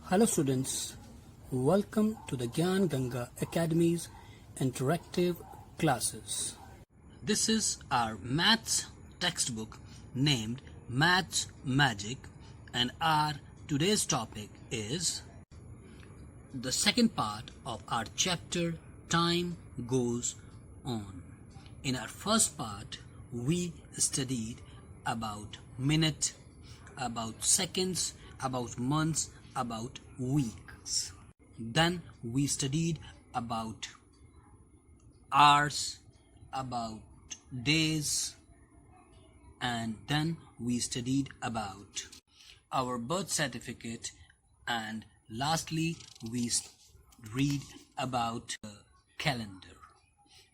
Hello students, welcome to the Gyan Ganga Academy's interactive classes. This is our maths textbook named Maths Magic, and our today's topic is the second part of our chapter Time Goes On. In our first part, we studied about minute, about seconds, about months, about weeks. Then we studied about hours, about days, and then we studied about our birth certificate, and lastly we read about calendar.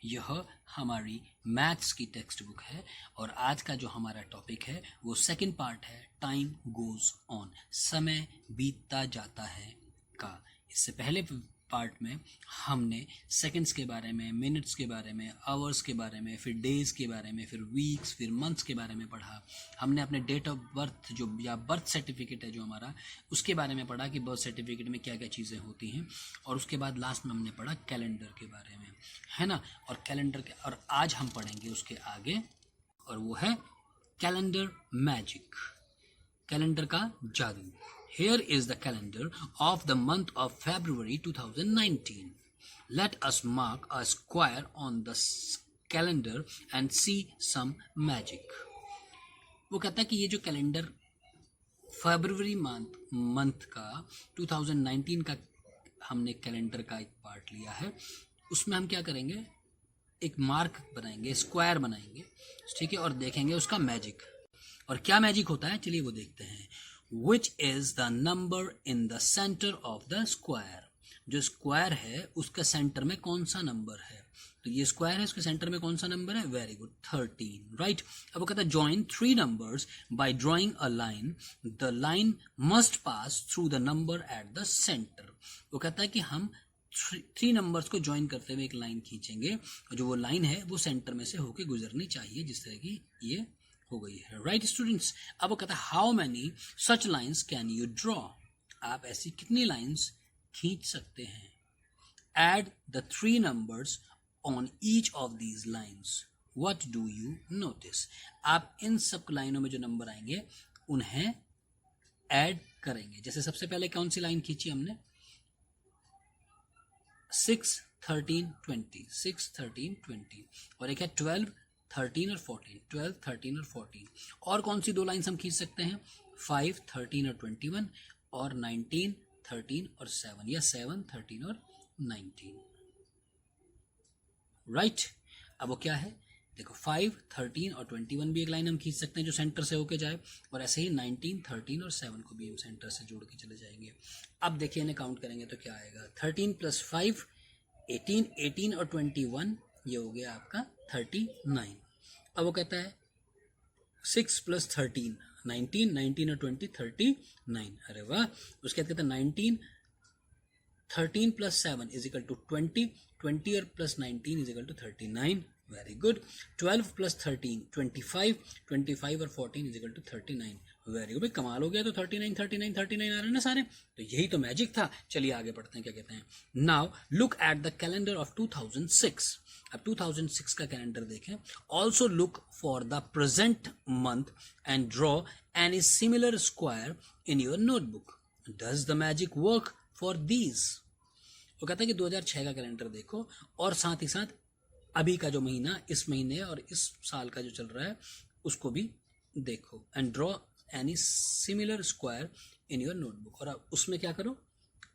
यह हमारी maths की text book है और आज का जो हमारा topic है वो सेकंड पार्ट है टाइम गोज ऑन, समय बीतता जाता है का। इससे पहले पार्ट में हमने सेकंड्स के बारे में, मिनट्स के बारे में, आवर्स के बारे में, फिर डेज के बारे में, फिर वीक्स, फिर मंथ्स के बारे में पढ़ा। हमने अपने डेट ऑफ बर्थ जो या बर्थ सर्टिफिकेट है जो हमारा, उसके बारे में पढ़ा कि बर्थ सर्टिफिकेट में क्या क्या चीज़ें होती हैं, और उसके बाद लास्ट में हमने पढ़ा कैलेंडर के बारे में, है ना। और कैलेंडर के, और आज हम पढ़ेंगे उसके आगे, और वो है कैलेंडर मैजिक, कैलेंडर का जादू। Here is the calendar of the month of February 2019. Let us mark a square on the calendar and see some magic. वो कहता है कि ये जो कैलेंडर फरवरी मंथ का 2019 का हमने कैलेंडर का एक पार्ट लिया है, उसमें हम क्या करेंगे, एक मार्क बनाएंगे, स्क्वायर बनाएंगे, ठीक है, और देखेंगे उसका मैजिक। और क्या मैजिक होता है, चलिए वो देखते हैं। Which is the number in the center of the square? जो स्क्वायर है उसका सेंटर में कौन सा नंबर है, तो ये स्क्वायर है, उसके सेंटर में कौन सा नंबर है, वेरी गुड, 13, राइट। अब वो कहता है join 3 numbers by drawing a line. The line must pass through the number at the center. वो कहता है कि हम 3 नंबर्स को ज्वाइन करते हुए एक लाइन खींचेंगे, और जो वो लाइन है वो सेंटर में से होके गुजरनी चाहिए, जिस तरह की ये हो गई है, राइट स्टूडेंट्स। अब वो कहता है how many such lines can you draw? आप ऐसी कितनी लाइन्स खींच सकते हैं? Add the 3 numbers on each of these lines, what do you notice? आप इन सब लाइनों में जो नंबर आएंगे उन्हें ऐड करेंगे। जैसे सबसे पहले कौन सी लाइन खींची हमने, 6, 13, 20, 6, 13, 20, और एक है 12, 13 और 14, 12, 13 और 14। और कौन सी 2 लाइन्स हम खींच सकते हैं, 5, 13 और 21, और 19, 13 और 7, या 7, 13 और 19, राइट। अब वो क्या है, देखो 5, 13 और 21 भी एक लाइन हम खींच सकते हैं जो सेंटर से होके जाए, और ऐसे ही 19, 13 और 7 को भी हम सेंटर से जोड़ के चले जाएंगे। अब देखिए इन्हें काउंट करेंगे तो क्या आएगा, 13 + 5 18, 18 और 21, ये हो गया आपका 39। अब वो कहता है 6 + 13 19, 19 और 20 39। अरे वाह। उसके बाद कहता है 19, 13 + 7 = 20, 20 और + 19 = 39, वेरी गुड। 12 + 13 25, 25 और 14 = 39, वेरी गुड। कमाल हो गया, तो 39 39 39 आ रहे हैं ना सारे, तो यही तो मैजिक था। चलिए आगे बढ़ते हैं, क्या कहते हैं। Now look at the calendar of 2006। अब 2006 का कैलेंडर देखें। Also look for the present month and draw any similar square in your notebook. Does the magic work for these? वो कहता है कि 2006 का कैलेंडर देखो, और साथ ही साथ अभी का जो महीना, इस महीने और इस साल का जो चल रहा है उसको भी देखो, and draw any similar square in your notebook. और अब उसमें क्या करो,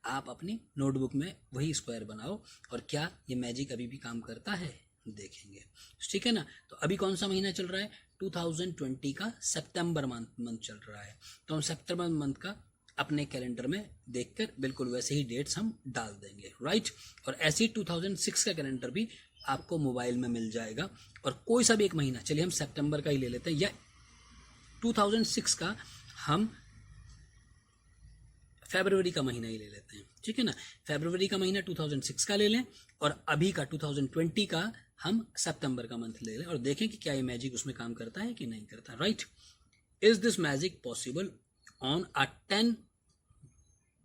आप अपनी नोटबुक में वही स्क्वायर बनाओ, और क्या ये मैजिक अभी भी काम करता है, देखेंगे, ठीक है ना। तो अभी कौन सा महीना चल रहा है, 2020 का सितंबर मंथ चल रहा है, तो हम सितंबर मंथ का अपने कैलेंडर में देखकर बिल्कुल वैसे ही डेट्स हम डाल देंगे, राइट। और ऐसे ही 2006 का कैलेंडर भी आपको मोबाइल में मिल जाएगा, और कोई सा भी एक महीना, चलिए हम सितंबर का ही ले लेते हैं, या 2006 का हम फरवरी का महीना ही ले लेते हैं, ठीक है ना। फरवरी का महीना 2006 का ले लें, और अभी का 2020 का हम सितंबर का मंथ ले लें, और देखें कि क्या ये मैजिक उसमें काम करता है कि नहीं करता, right. Is this magic possible on a 10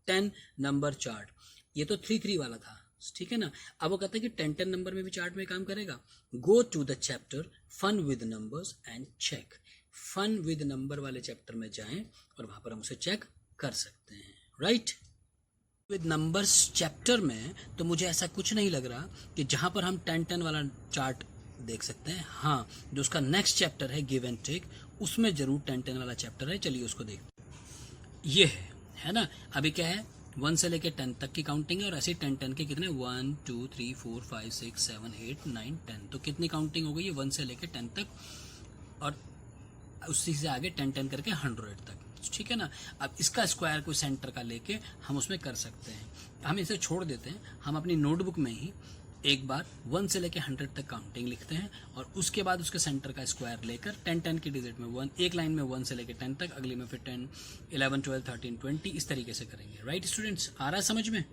10 number chart. ये तो 3 वाला था, ठीक है ना। अब वो कहता है कि 10 नंबर में भी चार्ट में काम करेगा। Go to the chapter fun with numbers and check. Fun with number वाले चैप्टर में जाएं और वहां पर हम उसे चेक कर सकते हैं, राइट। विद नंबर्स चैप्टर में तो मुझे ऐसा कुछ नहीं लग रहा कि जहां पर हम 10 वाला चार्ट देख सकते हैं। हाँ, जो उसका नेक्स्ट चैप्टर है गिव एंड टेक, उसमें जरूर 10 वाला चैप्टर है। चलिए उसको देखते हैं। ये है ना। अभी क्या है, 1 से लेके 10 तक की काउंटिंग है और ऐसे 10 के कितने 1 2 3 4 5 6 7 8 9 10। तो कितनी काउंटिंग हो गई है 1 से लेके 10 तक और उसी से आगे 10 करके 100 तक, ठीक है ना। अब इसका स्क्वायर कोई सेंटर का लेके हम उसमें कर सकते हैं। हम इसे छोड़ देते हैं, हम अपनी नोटबुक में ही एक बार 1 से लेके 100 तक काउंटिंग लिखते हैं और उसके बाद उसके सेंटर का स्क्वायर लेकर 10 की डिजिट में 1, एक लाइन में 1 से लेके 10 तक, अगली में फिर 10 11 12 13 20 इस तरीके से करेंगे। राइट स्टूडेंट्स, आ रहा है समझ में।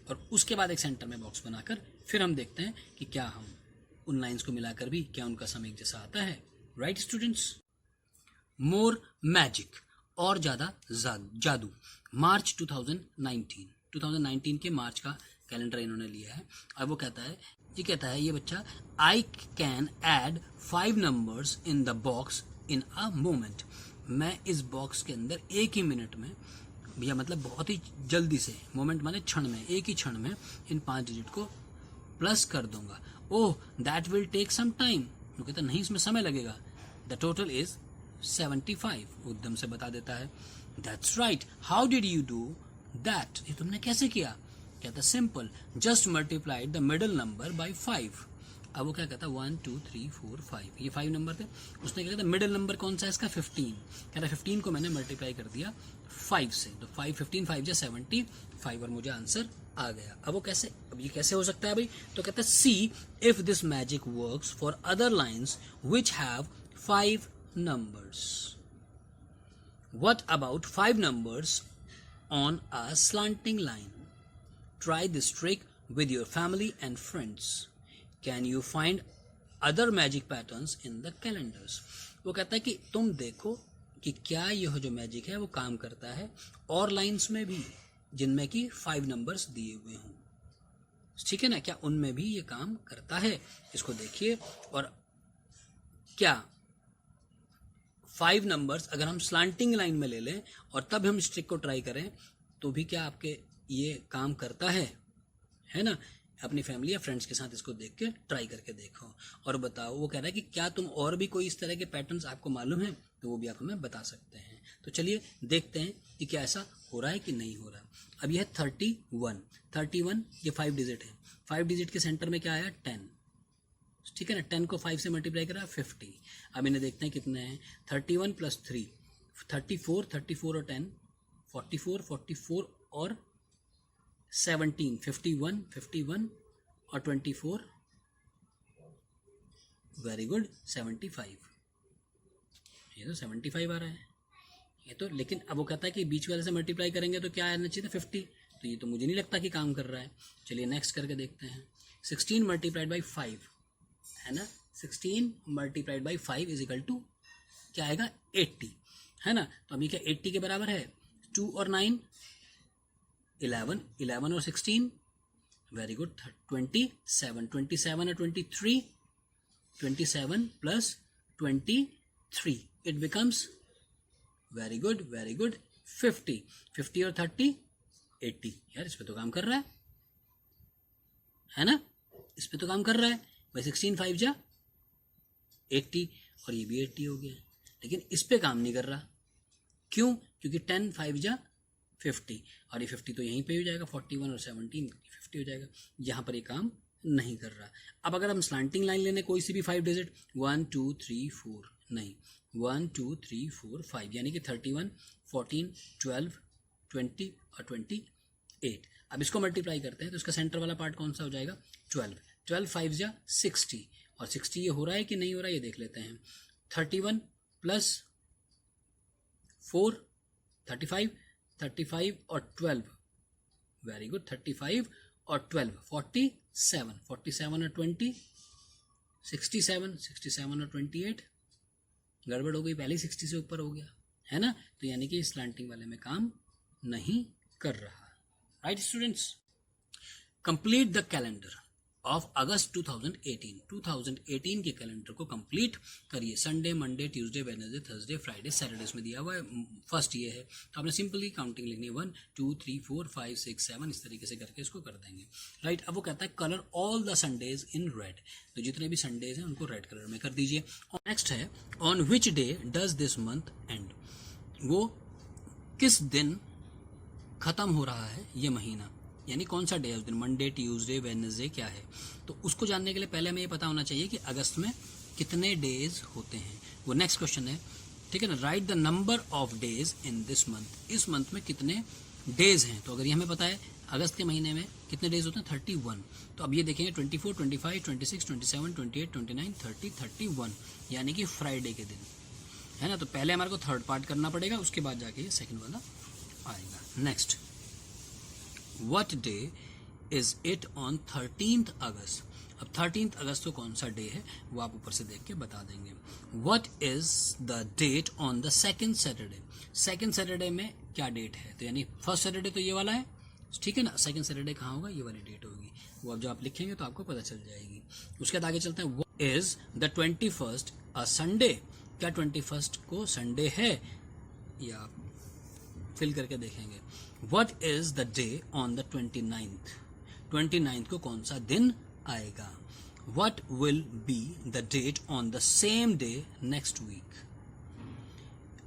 और उसके बाद एक सेंटर में बॉक्स बनाकर फिर हम देखते हैं कि क्या हम उन लाइन्स को मिलाकर भी क्या उनका सम एक जैसा आता है। Right students. मोर मैजिक, और ज्यादा जादू। मार्च 2019 के मार्च का कैलेंडर इन्होंने लिया है। अब वो कहता है ये बच्चा, I can add 5 numbers in the box in a moment. मैं इस बॉक्स के अंदर एक ही मिनट में, भैया मतलब बहुत ही जल्दी से, मोमेंट माने क्षण में, एक ही क्षण में इन 5 डिजिट को प्लस कर दूंगा। Oh that will take some time. वो कहता नहीं, इसमें समय लगेगा। The total is 75। एकदम से बता देता है। That's right, how did you do that. ये तुमने कैसे किया। कहता simple, just multiplied the middle number by 5। अब वो क्या कहता 1 2 3 4 5, ये 5 नंबर थे। उसने क्या कहता मिडिल नंबर कौन सा है इसका 15। कहता 15 को मैंने मल्टीप्लाई कर दिया 5 से, तो 5 15 5 जा 75 और मुझे आंसर आ गया। अब वो कैसे, अब ये कैसे हो सकता है भाई। तो कहता है see if this magic works for other lines which have 5 numbers. What about 5 numbers on a slanting line? Try this trick with your family and friends. Can you find other magic patterns in the calendars? वो कहता है कि तुम देखो कि क्या यह जो मैजिक है वो काम करता है और लाइन्स में भी जिनमें कि 5 नंबर्स दिए हुए हों, ठीक है ना। क्या उनमें भी ये काम करता है, इसको देखिए। और क्या 5 नंबर्स अगर हम स्लांटिंग लाइन में ले लें और तब हम इस ट्रिक को ट्राई करें तो भी क्या आपके ये काम करता है ना। अपनी फैमिली या फ्रेंड्स के साथ इसको देख के ट्राई करके देखो और बताओ। वो कह रहा है कि क्या तुम और भी कोई इस तरह के पैटर्न्स आपको मालूम है, तो वो भी आप हमें बता सकते हैं। तो चलिए देखते हैं कि क्या ऐसा हो रहा है कि नहीं हो रहा। अब यह है 31, ये 5 डिजिट है। 5 डिजिट के सेंटर में क्या आया 10, ठीक है ना। 10 को 5 से मल्टीप्लाई करा 50। अब इन्हें देखते हैं कितने हैं। 31 + 3 34 और 10 44 और 17 51 और 24, वेरी गुड 75। ये तो 75 आ रहा है ये तो। लेकिन अब वो कहता है कि बीच वाले से मल्टीप्लाई करेंगे तो क्या आना चाहिए था 50। तो ये तो मुझे नहीं लगता कि काम कर रहा है। चलिए नेक्स्ट करके देखते हैं। 16 मल्टीप्लाइड बाई 5 है ना। 16 multiplied by 5 is equal to क्या आएगा 80, है ना। तो अभी क्या 80 के बराबर है। 2 और 9 11 और 16 वेरी गुड 27 और 23 27 plus 23 it becomes very good 50 और 30 80। यार इस पे तो काम कर रहा है ना, इस पे तो काम कर रहा है भाई। 16 5 जा 80 और ये भी 80 हो गया। लेकिन इस पे काम नहीं कर रहा, क्यों। क्योंकि 10 5 जा 50 और ये 50 तो यहीं पे हो जाएगा। 41 और 17 50 हो जाएगा। यहाँ पर ये काम नहीं कर रहा। अब अगर हम स्लांटिंग लाइन लेने कोई सी भी 5 डिजिट 1 2 3 4 नहीं 1 2 3 4 5 यानी कि 31 14 12 20 और 28। अब इसको मल्टीप्लाई करते हैं तो इसका सेंटर वाला पार्ट कौन सा हो जाएगा 12 5 जा 60 और 60 ये हो रहा है कि नहीं हो रहा है ये देख लेते हैं। 31 प्लस 4 35 और 12 वेरी गुड 35 और 12 47 और 20 67 और 28। गड़बड़ हो गई, पहले 60 से ऊपर हो गया है ना। तो यानी कि स्लांटिंग वाले में काम नहीं कर रहा। Right students? Complete the calendar of अगस्त 2018। 2018 के कैलेंडर को कंप्लीट करिए। Sunday, Monday, Tuesday, Wednesday, Thursday, Friday, Saturday इसमें दिया हुआ है। फर्स्ट ये है तो आपने सिंपली काउंटिंग लिखनी है 1 2 3 4 5 6 7 इस तरीके से करके इसको कर देंगे। राइट, अब वो कहता है colour all the Sundays in red, तो जितने भी संडेज हैं उनको रेड कलर में कर दीजिए। और नेक्स्ट है on which day does this month and, वो किस दिन खत्म हो रहा है ये महीना, यानी कौन सा डे है उस दिन, मंडे, ट्यूसडे, वेडनेसडे क्या है। तो उसको जानने के लिए पहले हमें ये पता होना चाहिए कि अगस्त में कितने डेज होते हैं। वो नेक्स्ट क्वेश्चन है, ठीक है ना। Right the number of days in this month, इस मंथ में कितने डेज हैं। तो अगर ये हमें पता है अगस्त के महीने में कितने डेज होते हैं 31, तो अब ये देखेंगे 24, 25, 26, 27, 28, 29, 30, 31, यानी कि फ्राइडे के दिन है ना। तो पहले हमारे को थर्ड पार्ट करना पड़ेगा, उसके बाद जाके ये सेकंड वाला आएगा। Next, What day is it on 13th अगस्त। अब 13th अगस्त को कौन सा डे है वो आप ऊपर से देख के बता देंगे। What is the date on the second Saturday। Second Saturday में क्या डेट है, तो यानी फर्स्ट सैटरडे तो ये वाला है, ठीक है ना। सेकेंड सैटरडे कहाँ होगा, ये वाली डेट होगी, वो अब जब आप लिखेंगे तो आपको पता चल जाएगी। उसके बाद आगे चलते हैं, What is the 21st a Sunday। क्या 21st को संडे है, या आप फिल करके देखेंगे। What is the day on the 29th। 29th को कौन सा दिन आएगा। What will be the date on the same day next week।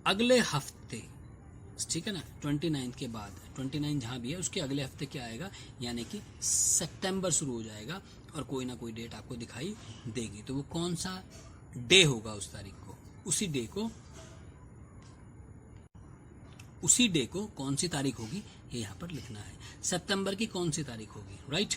अगले हफ्ते, ठीक है ना, 29th के बाद 29 जहां भी है उसके अगले हफ्ते क्या आएगा, यानी कि सितंबर शुरू हो जाएगा और कोई ना कोई डेट आपको दिखाई देगी। तो वो कौन सा डे होगा उस तारीख को, उसी डे को कौन सी तारीख होगी ये यहाँ पर लिखना है। सितंबर की कौन सी तारीख होगी, राइट।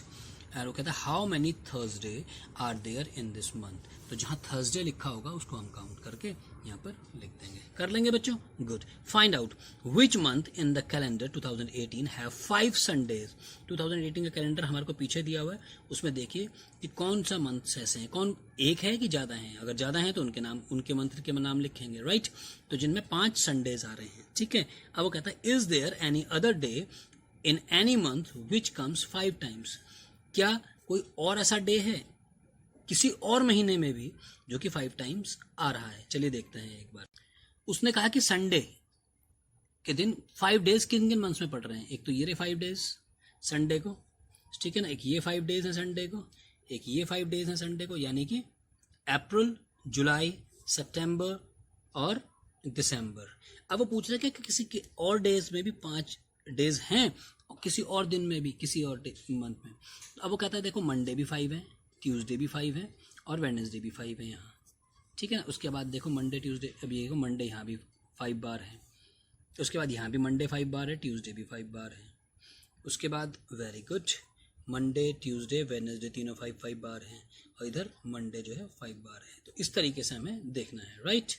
और वो कहता है how many Thursday are there in this month. तो जहां थर्सडे लिखा होगा उसको हम काउंट करके यहाँ पर लिख देंगे। कर लेंगे बच्चों, good. Find out which month in the calendar 2018 have 5 Sundays. 2018 का कैलेंडर हमारे को पीछे दिया हुआ है, उसमें देखिए कि कौन सा मंथ ऐसे हैं, कौन एक है कि ज्यादा हैं। अगर ज्यादा हैं तो उनके मंथ के नाम लिखेंगे, राइट। तो जिनमें 5 संडेज आ रहे हैं, ठीक है। अब वो कहता है is there any other day in any month which comes 5 times. क्या कोई और ऐसा डे है किसी और महीने में भी जो कि 5 टाइम्स आ रहा है। चलिए देखते हैं एक बार। उसने कहा कि संडे के दिन 5 डेज किन किन मंथ्स में पड़ रहे हैं। एक तो ये रहे 5 डेज संडे को, ठीक है ना। एक ये 5 डेज है संडे को, एक ये 5 डेज है संडे को, यानी कि अप्रैल, जुलाई, सितंबर और दिसंबर। अब वो पूछ रहे हैं कि किसी के और डेज में भी 5 डेज हैं और किसी और दिन में भी, किसी और मंथ में। तो अब वो कहता है देखो मंडे भी 5 है, ट्यूसडे भी 5 है और वेडनेसडे भी 5 है यहाँ, ठीक है ना। उसके बाद देखो मंडे, ट्यूसडे, अब ये देखो मंडे यहाँ भी 5 बार है। उसके बाद यहाँ भी मंडे 5 बार है, ट्यूसडे भी 5 बार है। उसके बाद very good, Monday, Tuesday, Wednesday तीनों 5 बार हैं और इधर मंडे जो है 5 बार है। तो इस तरीके से हमें देखना है, राइट,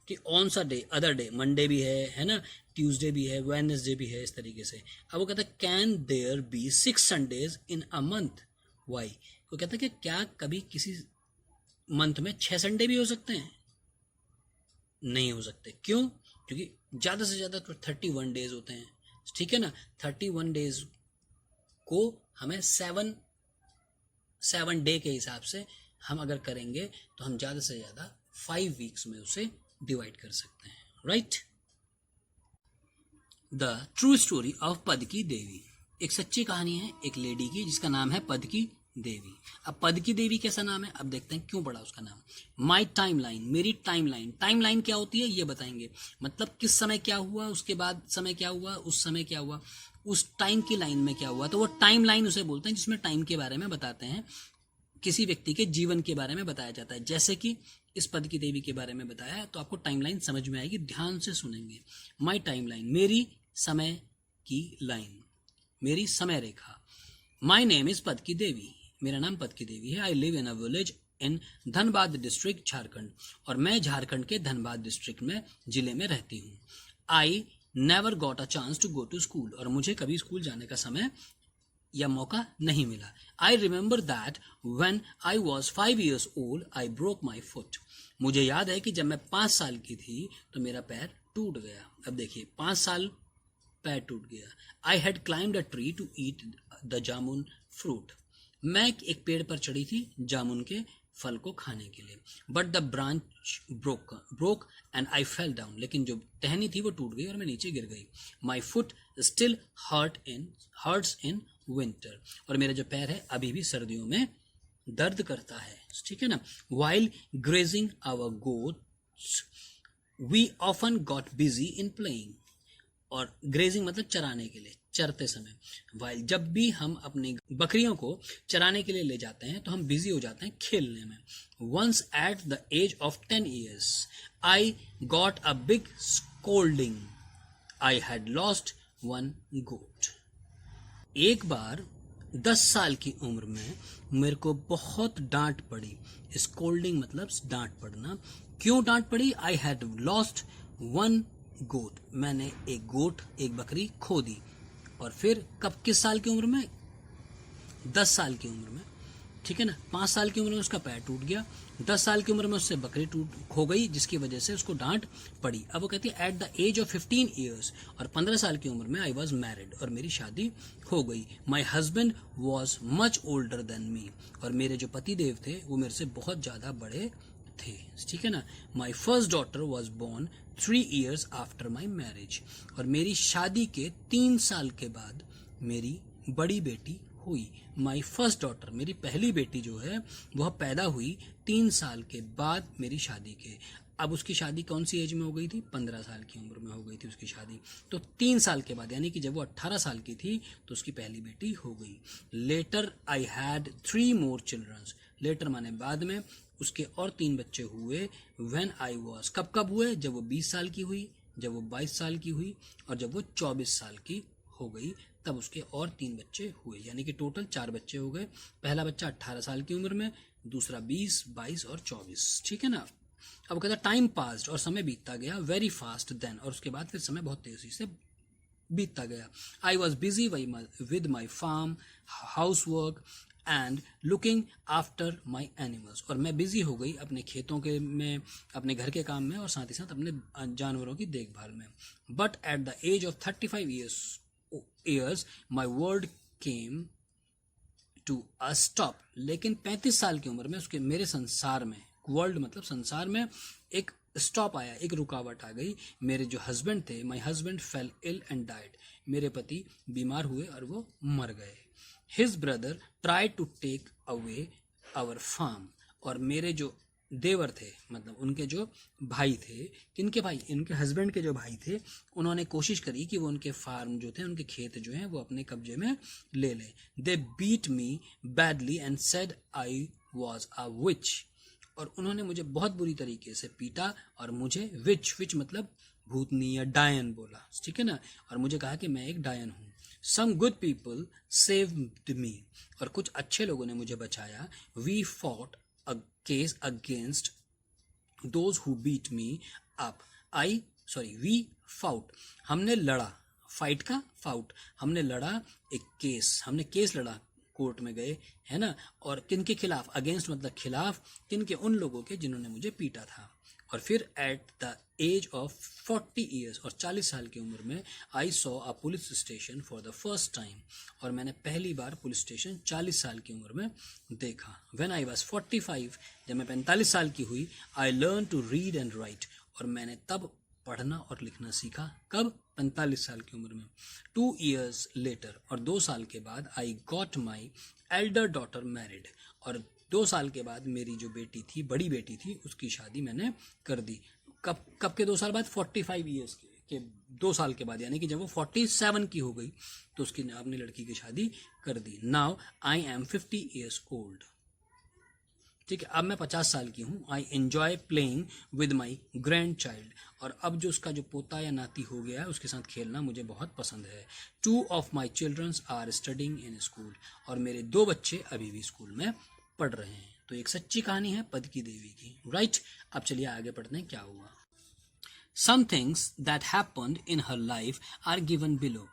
कि कौन सा डे, अदर डे, मंडे भी है ना, ट्यूसडे भी है, वेडनेसडे भी है, इस तरीके से। अब वो कहता है can there be 6 Sundays in a month, why. वो कहता है कि क्या कभी किसी मंथ में 6 संडे भी हो सकते हैं। नहीं हो सकते, क्यों, क्योंकि ज्यादा से ज्यादा तो 31 डेज होते हैं, ठीक है ना। 31 डेज को हमें 7 डे के हिसाब से हम अगर करेंगे तो हम ज्यादा से ज्यादा 5 वीक्स में उसे डिवाइड कर सकते हैं, right. The true story of Padki Devi. एक सच्ची कहानी है एक लेडी की जिसका नाम है पदकी देवी। अब पदकी देवी कैसा नाम है, अब देखते हैं क्यों पड़ा उसका नाम। माई टाइमलाइन, मेरी टाइमलाइन। टाइमलाइन क्या होती है ये बताएंगे, मतलब किस समय क्या हुआ, उसके बाद समय क्या हुआ, उस समय क्या हुआ, उस टाइम की लाइन में क्या हुआ। तो वो टाइम लाइन उसे बोलते हैं जिसमें टाइम के बारे में बताते हैं, किसी व्यक्ति के जीवन के बारे में बताया जाता है। जैसे कि इस पदकी देवी के बारे में बताया है, तो आपको टाइमलाइन समझ में आएगी, ध्यान से सुनेंगे। माई टाइमलाइन, मेरी समय की लाइन, मेरी समय रेखा। माई नेम इज पदकी देवी, मेरा नाम पदकी देवी है। I live in a village in Dhanbad district, Jharkhand, और मैं झारखंड के धनबाद डिस्ट्रिक्ट में, जिले में रहती हूँ। I never got a chance to go to school, और मुझे कभी स्कूल जाने का समय या मौका नहीं मिला। I remember that when I was 5 years old I broke my foot, मुझे याद है कि जब मैं 5 साल की थी तो मेरा पैर टूट गया। अब देखिए 5 साल पैर टूट गया। I had climbed a tree to eat the jamun fruit. मैं एक पेड़ पर चढ़ी थी जामुन के फल को खाने के लिए। But the branch broke and I fell down. लेकिन जो टहनी थी वो टूट गई और मैं नीचे गिर गई। My foot still hurts in winter. और मेरा जो पैर है अभी भी सर्दियों में दर्द करता है, ठीक है ना। While grazing our goats we often got busy in playing. और ग्रेजिंग मतलब चराने के लिए, चरते समय। वाइल जब भी हम अपनी बकरियों को चराने के लिए ले जाते हैं तो हम बिजी हो जाते हैं खेलने में। Once at the age of 10 years I got a big scolding. I had lost one goat. एक बार 10 साल की उम्र में मेरे को बहुत डांट पड़ी। स्कोल्डिंग मतलब डांट पड़ना। क्यों डांट पड़ी? आई हैड लॉस्ट वन गोट। मैंने एक बकरी खो दी। और फिर कब, किस साल की उम्र में? 10 साल की उम्र में, ठीक है ना। 5 साल की उम्र में उसका पैर टूट गया। 10 साल की उम्र में उससे बकरी खो गई, जिसकी वजह से उसको डांट पड़ी। अब वो कहती है at the age of 15 years, और 15 साल की उम्र में आई वॉज मैरिड, और मेरी शादी हो गई। My husband was much older than me. और मेरे जो पति देव थे वो मेरे से बहुत ज्यादा बड़े थे, ठीक है ना। My first daughter was born 3 years after my marriage. और मेरी शादी के 3 साल के बाद मेरी बड़ी बेटी हुई। माई फर्स्ट डॉटर, मेरी पहली बेटी जो है वह पैदा हुई 3 साल के बाद मेरी शादी के। अब उसकी शादी कौन सी एज में हो गई थी? 15 साल की उम्र में हो गई थी उसकी शादी। तो 3 साल के बाद, यानी कि जब वो 18 साल की थी तो उसकी पहली बेटी हो गई। Later I had 3 more children। Later माने बाद में, उसके और 3 बच्चे हुए। व्हेन आई वॉज, कब हुए? जब वो 20 साल की हुई, जब वो 22 साल की हुई, और जब वो 24 साल की हो गई, तब उसके और 3 बच्चे हुए। यानी कि टोटल 4 बच्चे हो गए। पहला बच्चा 18 साल की उम्र में, दूसरा 20, 22 और 24, ठीक है ना। अब कहता टाइम पास्ड, और समय बीतता गया, वेरी फास्ट देन, और उसके बाद फिर समय बहुत तेजी से बीतता गया। I was busy with my farm, house work and looking after my animals. और मैं बिजी हो गई अपने खेतों के में, अपने घर के काम में, और साथ ही साथ अपने जानवरों की देखभाल में। But at the age of 35 years my world came to a stop। लेकिन 35 साल की उम्र में उसके मेरे संसार में, वर्ल्ड मतलब संसार में, एक स्टॉप आया, एक रुकावट आ गई। मेरे जो हस्बैंड थे, my husband fell ill and died. मेरे पति बीमार हुए और वो मर गए। His brother try to take away our farm. और मेरे जो देवर थे, मतलब उनके जो भाई थे, किनके भाई? इनके हस्बैंड के जो भाई थे, उन्होंने कोशिश करी कि वो उनके फार्म जो थे, उनके खेत जो हैं, वो अपने कब्जे में ले लें। They beat me badly and said I was a witch. और उन्होंने मुझे बहुत बुरी तरीके से पीटा और मुझे विच मतलब भूतनी या डायन बोला, ठीक है ना। और मुझे कहा कि मैं एक डायन हूँ। Some good people saved me. और कुछ अच्छे लोगों ने मुझे बचाया। We fought a case against those who beat me up। we fought, हमने लड़ा, फाइट का फाउट, हमने लड़ा एक केस, हमने केस लड़ा, कोर्ट में गए, है ना। और किनके खिलाफ? अगेंस्ट मतलब खिलाफ, किनके? उन लोगों के जिन्होंने मुझे पीटा था। और फिर at the age of 40 years, और 40 साल की उम्र में, I saw a police station for the first time. और मैंने पहली बार पुलिस स्टेशन 40 साल की उम्र में देखा। व्हेन आई वॉज 45, जब मैं 45 साल की हुई, I learn to read and write. और मैंने तब पढ़ना और लिखना सीखा। कब? 45 साल की उम्र में। 2 years लेटर, और 2 साल के बाद, I got my elder daughter married. और 2 साल के बाद मेरी जो बेटी थी, बड़ी बेटी थी, उसकी शादी मैंने कर दी। कब के 2 साल बाद? 45 years के 2 साल के बाद, यानी कि जब वो 47 की हो गई तो उसकी अपनी लड़की की शादी कर दी। Now I am 50 years old, ठीक है। अब मैं 50 साल की हूँ। I enjoy playing with my grandchild. और अब जो उसका जो पोता या नाती हो गया है, उसके साथ खेलना मुझे बहुत पसंद है। 2 of my children are studying in school. और मेरे 2 बच्चे अभी भी स्कूल में पढ़ रहे हैं। तो एक सच्ची कहानी है पद की देवी की, राइट। अब चलिए आगे पढ़ते हैं क्या हुआ। Some things that happened in her life are given below।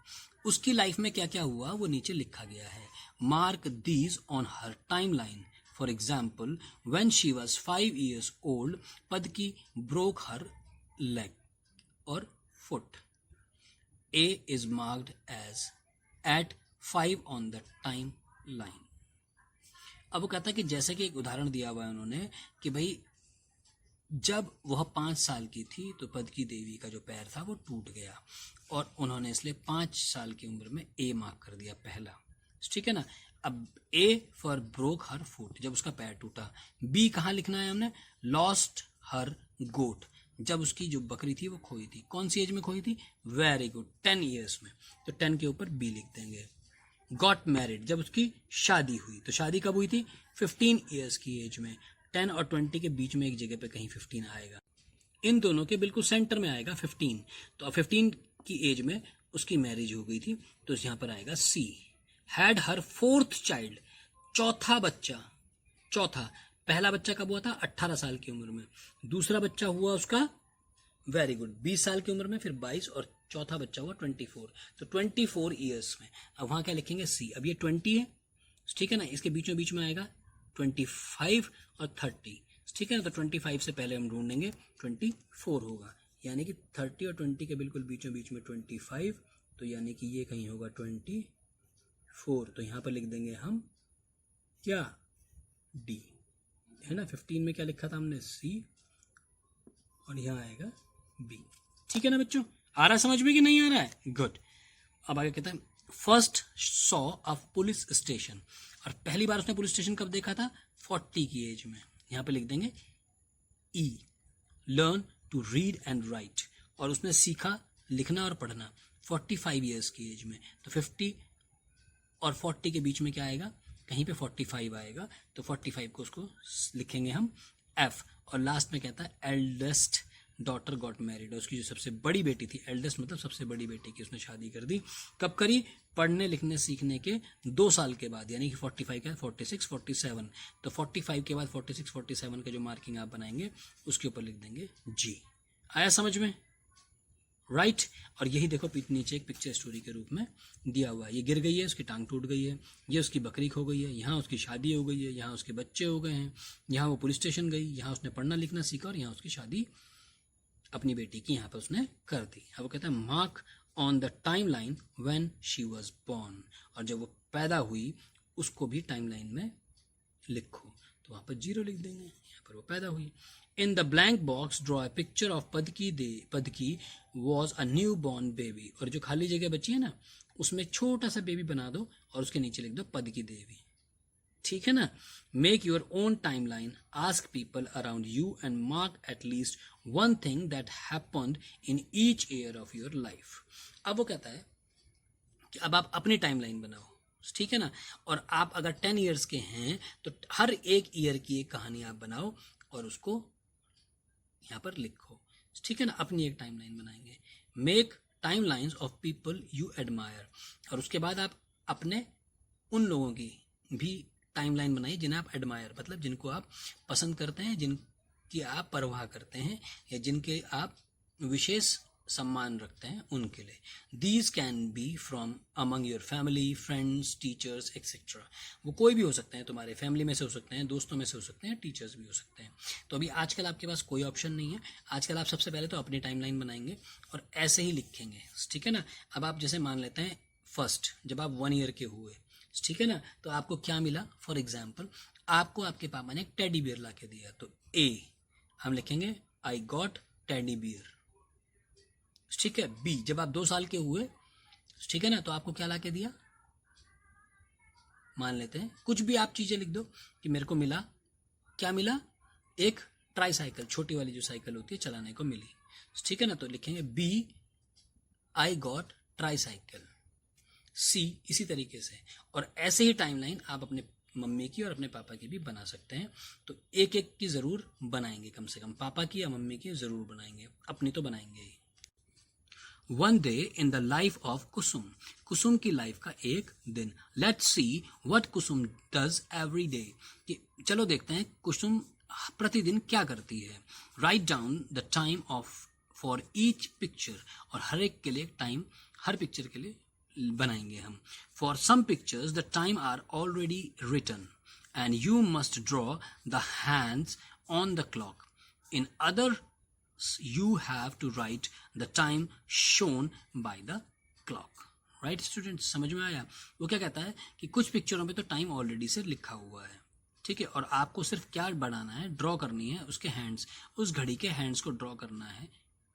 उसकी लाइफ में क्या क्या हुआ वो नीचे लिखा गया है। Mark these on her timeline। For example, when she was 5 years old, Padki broke her leg or foot। A is marked as at 5 on the timeline. अब वो कहता है कि जैसे कि एक उदाहरण दिया हुआ है उन्होंने कि भाई जब वह 5 साल की थी तो पद की देवी का जो पैर था वो टूट गया, और उन्होंने इसलिए 5 साल की उम्र में ए मार्क कर दिया पहला, ठीक है ना। अब A for broke her foot, जब उसका पैर टूटा। बी कहाँ लिखना है हमने, लॉस्ट हर गोट, जब उसकी जो बकरी थी वो खोई थी। कौन सी एज में खोई थी, वेरी गुड, 10 ईयर्स में, तो 10 के ऊपर बी लिख देंगे। गॉट मैरिड, जब उसकी शादी हुई, तो शादी कब हुई थी, 15 ईयर्स की एज में। 10 और 20 के बीच में एक जगह पे कहीं 15 आएगा, इन दोनों के बिल्कुल सेंटर में आएगा 15, तो अब 15 की एज में उसकी मैरिज हो गई थी, तो यहाँ पर आएगा सी। हैड हर 4th चाइल्ड, चौथा बच्चा, चौथा, पहला बच्चा कब हुआ था, 18 साल की उम्र में, दूसरा बच्चा हुआ उसका, वेरी गुड, 20 साल की उम्र में, फिर 22, और चौथा बच्चा हुआ 24, तो 24 ईयर्स में। अब वहां क्या लिखेंगे, सी। अब ये 20 है, ठीक है ना, इसके बीच में आएगा 25 और 30, ठीक है ना, तो 25 से पहले हम ढूंढेंगे 24 होगा, यानी कि 30 और 20 के बिल्कुल बीच में 25, तो यानी कि ये कहीं होगा 24, तो यहाँ पर लिख देंगे हम क्या, डी, है ना। 15 में क्या लिखा था हमने, सी, और यहाँ आएगा बी, ठीक है ना बच्चों, आ रहा है समझ में कि नहीं आ रहा है, गुड। अब आगे कहते हैं first saw of police station, और पहली बार उसने पुलिस स्टेशन कब देखा था, 40 की एज में, यहाँ पे लिख देंगे E. Learn to read and write, और उसने सीखा लिखना और पढ़ना 45 ईयर्स की एज में, तो 50 और 40 के बीच में क्या आएगा, कहीं पे 45 आएगा, तो 45 को उसको लिखेंगे हम एफ। और लास्ट में कहता है एल्डेस्ट डॉटर गॉट मैरिड, उसकी जो सबसे बड़ी बेटी थी, एल्डेस्ट मतलब सबसे बड़ी बेटी की, उसने शादी कर दी, कब करी, पढ़ने लिखने सीखने के 2 साल के बाद, यानी कि 45 का 46 47, तो 45 के बाद 46 47 का जो मार्किंग आप बनाएंगे उसके ऊपर लिख देंगे जी। आया समझ में, राइट। और यही देखो नीचे एक पिक्चर स्टोरी के रूप में दिया हुआ है, ये गिर गई है, उसकी टांग टूट गई है, ये उसकी बकरी खो गई है, यहाँ उसकी शादी हो गई है, यहाँ उसके बच्चे हो गए हैं, यहाँ वो पुलिस स्टेशन गई, यहाँ उसने पढ़ना लिखना सीखा, और यहाँ उसकी शादी अपनी बेटी की यहाँ पर उसने कर दी। अब वो कहता है mark on the time line when she was born, और जब वो पैदा हुई उसको भी टाइम लाइन में लिखो, तो वहाँ पर 0 लिख देंगे, यहाँ पर वो पैदा हुई। In the blank box, draw a picture of Padki was a newborn baby, और जो खाली जगह बची है ना, उसमें छोटा सा बेबी बना दो और उसके नीचे लिख दो पदकी देवी, ठीक है ना। Make your own timeline, ask people around you and mark at least one thing that happened in each year of your life. अब वो कहता है कि अब आप अपनी टाइमलाइन बनाओ, ठीक है ना, और आप अगर 10 ईयर्स के हैं तो हर एक ईयर की एक कहानी आप बनाओ और उसको यहाँ पर लिखो, ठीक है ना, अपनी एक टाइमलाइन बनाएंगे। Make timelines of people you admire, और उसके बाद आप अपने उन लोगों की भी टाइमलाइन बनाइए जिन्हें आप एडमायर मतलब जिनको आप पसंद करते हैं, जिनकी आप परवाह करते हैं, या जिनके आप विशेष सम्मान रखते हैं उनके लिए। These can be from among your family, friends, teachers etcetera, वो कोई भी हो सकते हैं, तुम्हारे फैमिली में से हो सकते हैं, दोस्तों में से हो सकते हैं, टीचर्स भी हो सकते हैं। तो अभी आजकल आपके पास कोई ऑप्शन नहीं है, आजकल आप सबसे पहले तो अपनी टाइमलाइन बनाएंगे और ऐसे ही लिखेंगे, ठीक है ना। अब आप जैसे मान लेते हैं फर्स्ट जब आप 1 ईयर के हुए, ठीक है ना, तो आपको क्या मिला, फॉर एग्जाम्पल आपको आपके पापा ने एक टेडी बियर ला के दिया, तो ए हम लिखेंगे आई गॉट टेडी बियर, ठीक है। बी जब आप 2 साल के हुए, ठीक है ना, तो आपको क्या ला के दिया, मान लेते हैं कुछ भी आप चीजें लिख दो कि मेरे को मिला, क्या मिला, एक ट्राई साइकिल, छोटी वाली जो साइकिल होती है चलाने को मिली, ठीक है ना, तो लिखेंगे B I got tricycle, C इसी तरीके से। और ऐसे ही टाइमलाइन आप अपने मम्मी की और अपने पापा की भी बना सकते हैं, तो एक एक की जरूर बनाएंगे, कम से कम पापा की या मम्मी की जरूर बनाएंगे, अपनी तो बनाएंगे ही। One day in the life of Kusum, Kusum की लाइफ का एक दिन। Let's see what Kusum does every day, कि चलो देखते हैं कुसुम प्रतिदिन क्या करती है। Write down the time of for each picture, और हर एक के लिए टाइम हर पिक्चर के लिए बनाएंगे हम। For some pictures the time are already written and you must draw the hands on the clock. In other you have to write the time shown by the clock. Right students, समझ में आया? वो क्या कहता है कि कुछ पिक्चरों पे तो टाइम ऑलरेडी से लिखा हुआ है, ठीक है, और आपको सिर्फ क्या बनाना है, ड्रॉ करनी है उसके हैंड्स, उस घड़ी के हैंड्स को ड्रॉ करना है,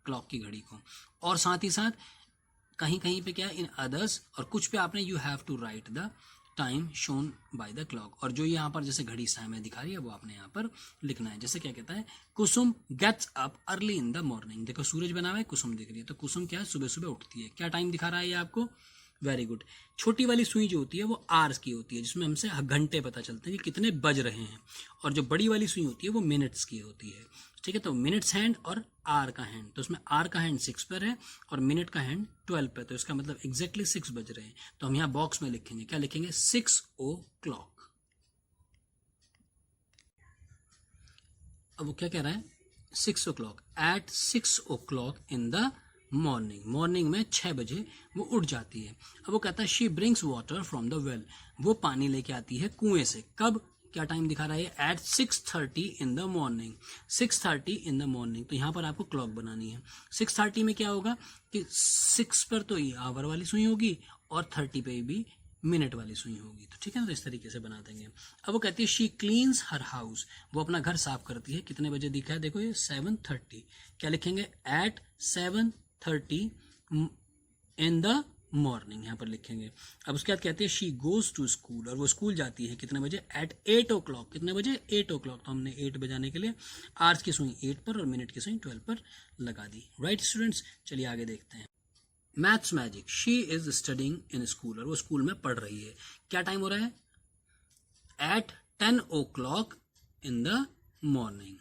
क्लॉक की घड़ी को। और साथ ही साथ कहीं कहीं पे क्या है, इन अदर्स, और कुछ पे आपने you have to write the time shown by the clock, और जो यहाँ पर जैसे घड़ी समय दिखा रही है वो आपने यहाँ पर लिखना है। जैसे क्या कहता है, Kusum gets up early in the morning. देखो सूरज बना हुआ है, कुसुम दिख रही है, तो कुसुम क्या है, सुबह सुबह उठती है। क्या टाइम दिखा रहा है ये आपको? Very good. छोटी वाली सुई जो होती है वो आवर्स की होती है, जिसमें हमसे घंटे पता चलते हैं कि कितने बज रहे हैं, और जो बड़ी वाली सुई होती है वो मिनट्स की होती है, ठीक है। तो मिनट्स हैंड और आर का हैंड, तो उसमें आर का हैंड 6 पर है और मिनट का हैंड 12 पर, तो इसका मतलब एग्जैक्टली 6 बज रहे हैं। तो हम यहाँ बॉक्स में लिखेंगे, क्या लिखेंगे? 6 o'clock। अब वो क्या कह रहा है? 6 o'clock, at 6 o'clock in the morning. Morning में 6 बजे वो उठ जाती है। अब वो कहता है she brings water from the well, वो पानी लेके आती है कुएं से। कब? क्या टाइम दिखा रहा है? At 6:30 in the morning. 6:30 in the morning, तो यहाँ पर आपको क्लॉक बनानी है। 6:30 में क्या होगा कि 6 पर तो ये आवर वाली सुई होगी और 30 पे भी मिनट वाली सुई होगी, तो ठीक है ना। तो इस तरीके से बना देंगे। अब वो कहती है शी क्लीन्स हर हाउस, वो अपना घर साफ करती है। कितने बजे दिखा है? देखो ये 7:30। क्या लिखेंगे? एट 7:30 इन द मॉर्निंग, यहाँ पर लिखेंगे। अब उसके बाद कहते हैं शी गोज टू स्कूल, और वो स्कूल जाती है कितने बजे? Eight 8 o'clock। कितने बजे? 8 o'clock। तो हमने 8 बजाने के लिए आवर्स की सुई 8 पर और मिनट की सुई 12 पर लगा दी। राइट स्टूडेंट्स, चलिए आगे देखते हैं। Maths magic, she is studying in school, और वो स्कूल में पढ़ रही है। क्या टाइम हो रहा है? Eight 10 o'clock in the morning,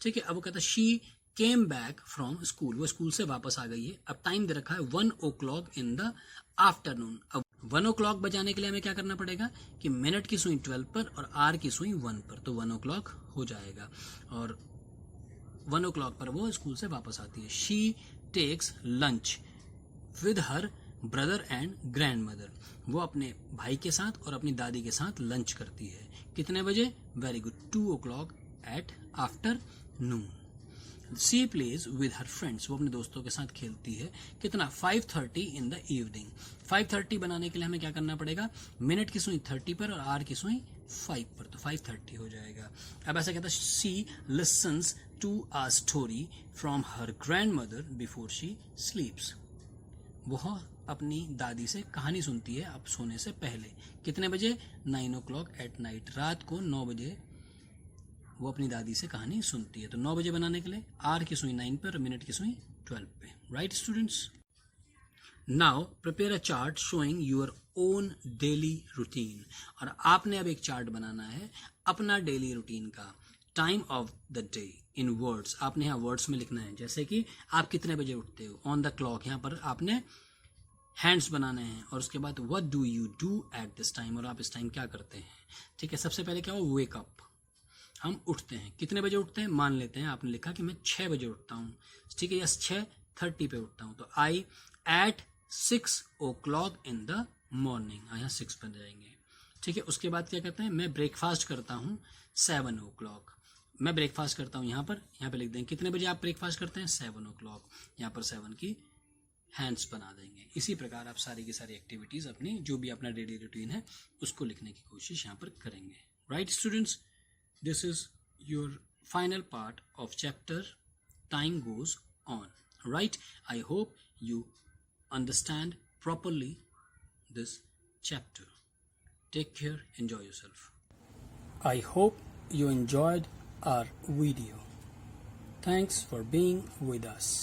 ठीक है। अब वो कहता है she came back from school, वो स्कूल से वापस आ गई है। अब टाइम दे रखा है 1 o'clock इन द आफ्टरनून। अब 1 o'clock बजाने के लिए हमें क्या करना पड़ेगा कि मिनट की सुई 12 पर और आर की सुई 1 पर, तो 1 o'clock हो जाएगा। और 1 o'clock पर वो स्कूल से वापस आती है। She takes lunch with her brother and grandmother, वो अपने भाई के साथ और अपनी दादी के साथ लंच करती है। कितने बजे? Very good, 2 o'clock at afternoon. She plays with her friends, वो अपने दोस्तों के साथ खेलती है। कितना? 5:30 इन द इवनिंग। 5:30 बनाने के लिए हमें क्या करना पड़ेगा? मिनट की सुई 30 पर और आर की सुई 5 पर, तो 5:30 हो जाएगा। अब ऐसा कहता है she listens to a story from her grandmother before she sleeps, वह अपनी दादी से कहानी सुनती है अब सोने से पहले। कितने बजे? 9 o'clock एट नाइट, रात को 9 बजे वो अपनी दादी से कहानी सुनती है। तो 9 बजे बनाने के लिए आर की सुई 9 पर और मिनट की सुई 12 पे। Right students, now prepare a chart showing your own daily routine, और आपने अब एक चार्ट बनाना है अपना डेली रूटीन का। Time of the day in words, आपने यहाँ वर्ड्स में लिखना है, जैसे कि आप कितने बजे उठते हो, ऑन द क्लॉक, यहाँ पर आपने हैंड्स बनाने हैं, और उसके बाद what do you do at this time, और आप इस टाइम क्या करते हैं, ठीक है। सबसे पहले क्या हो? वेक अप, हम उठते हैं। कितने बजे उठते हैं? मान लेते हैं आपने लिखा कि मैं 6 बजे उठता हूँ, ठीक है, या 6:30 पे उठता हूँ, तो I at 6 o'clock in the morning, यहाँ 6 बन जाएंगे, ठीक है। उसके बाद क्या कहते हैं? मैं ब्रेकफास्ट करता हूँ 7 o'clock, मैं ब्रेकफास्ट करता हूँ यहाँ पे लिख देंगे कितने बजे आप ब्रेकफास्ट करते हैं? 7 o'clock, यहाँ पर 7 की हैंड्स बना देंगे। इसी प्रकार आप सारी की सारी एक्टिविटीज अपनी जो भी अपना डेली रूटीन है उसको लिखने की कोशिश यहाँ पर करेंगे। Right students, this is your final part of chapter Time Goes On. Right? I hope you understand properly this chapter. Take care, enjoy yourself. I hope you enjoyed our video. Thanks for being with us.